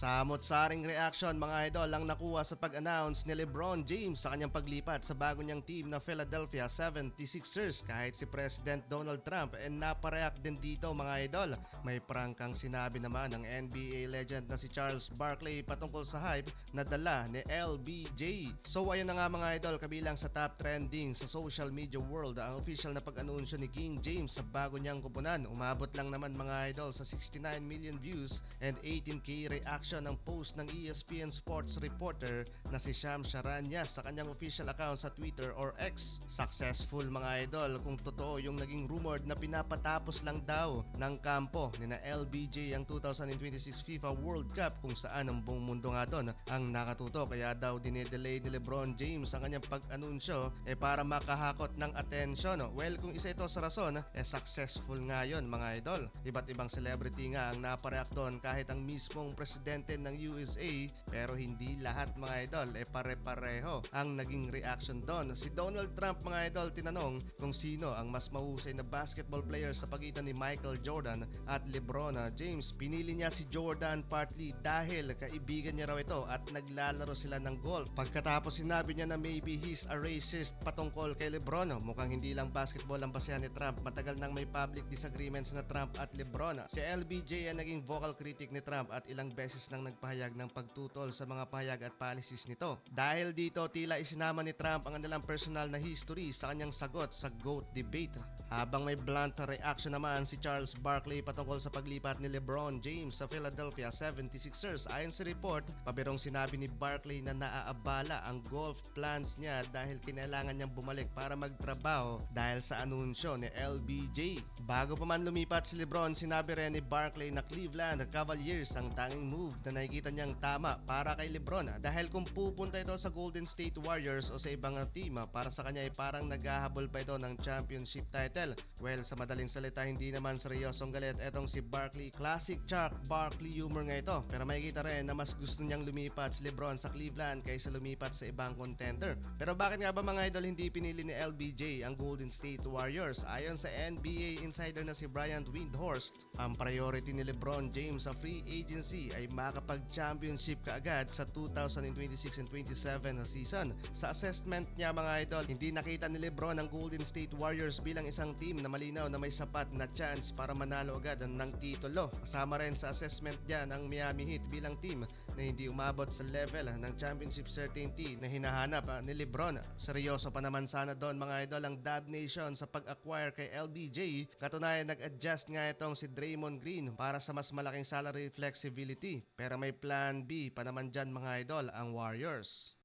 Samot-saring reaction mga idol ang nakuha sa pag-announce ni LeBron James sa kanyang paglipat sa bago niyang team na Philadelphia 76ers kahit si President Donald Trump napareact din dito mga idol. May prangkang sinabi naman ng NBA legend na si Charles Barkley patungkol sa hype na dala ni LBJ. So ayun na nga mga idol, kabilang sa top trending sa social media world ang official na pag-anunsyo ni King James sa bago niyang kupunan. Umabot lang naman mga idol sa 69 million views and 18k reaction ng post ng ESPN Sports reporter na si Sham Charania sa kanyang official account sa Twitter or X. Successful mga idol kung totoo yung naging rumored na pinapatapos lang daw ng kampo ni na LBJ ang 2026 FIFA World Cup kung saan ang buong mundo nga doon ang nakatuto, kaya daw dinedelay ni LeBron James ang kanyang pag-anunsyo para makahakot ng atensyon. Well, kung isa ito sa rason, successful nga yun mga idol. Iba't ibang celebrity nga ang napareact doon, kahit ang mismong presidente ng USA, pero hindi lahat mga idol pare-pareho ang naging reaction doon. Si Donald Trump mga idol tinanong kung sino ang mas mahusay na basketball player sa pagitan ni Michael Jordan at LeBron James. Pinili niya si Jordan partly dahil kaibigan niya raw ito at naglalaro sila ng golf. Pagkatapos sinabi niya na maybe he's a racist patungkol kay LeBron. Mukhang hindi lang basketball ang basehan ni Trump, matagal nang may public disagreements na Trump at LeBron. Si LBJ ang naging vocal critic ni Trump at ilang beses nang nagpahayag ng pagtutol sa mga pahayag at policies nito. Dahil dito tila isinama ni Trump ang kanilang personal na history sa kanyang sagot sa GOAT debate. Habang may blunt reaction naman si Charles Barkley patungkol sa paglipat ni LeBron James sa Philadelphia 76ers. Ayon sa report, pabirong sinabi ni Barkley na naaabala ang golf plans niya dahil kinailangan niyang bumalik para magtrabaho dahil sa anunsyo ni LBJ. Bago pa man lumipat si LeBron, sinabi rin ni Barkley na Cleveland Cavaliers ang tanging move na nakikita niyang tama para kay LeBron dahil kung pupunta ito sa Golden State Warriors o sa ibang team, para sa kanya ay parang naghahabol pa ito ng championship title. Well, sa madaling salita, hindi naman seryosong galit etong si Barkley. Classic Chuck Barkley humor nga ito, pero makikita rin na mas gusto niyang lumipat si LeBron sa Cleveland kaysa lumipat sa ibang contender. Pero bakit nga ba mga idol hindi pinili ni LBJ ang Golden State Warriors? Ayon sa NBA insider na si Bryant Windhorst, ang priority ni LeBron James sa free agency ay makapag-championship kaagad sa 2026 and 27 na season. Sa assessment niya mga idol, hindi nakita ni LeBron ang Golden State Warriors bilang isang team na malinaw na may sapat na chance para manalo agad ng titulo. Kasama rin sa assessment niya ng Miami Heat bilang team na hindi umabot sa level ng championship certainty na hinahanap ni LeBron. Seryoso pa naman sana doon mga idol ang Dub Nation sa pag-acquire kay LBJ. Katunayan nag-adjust nga itong si Draymond Green para sa mas malaking salary flexibility. Pero may plan B pa naman dyan mga idol ang Warriors.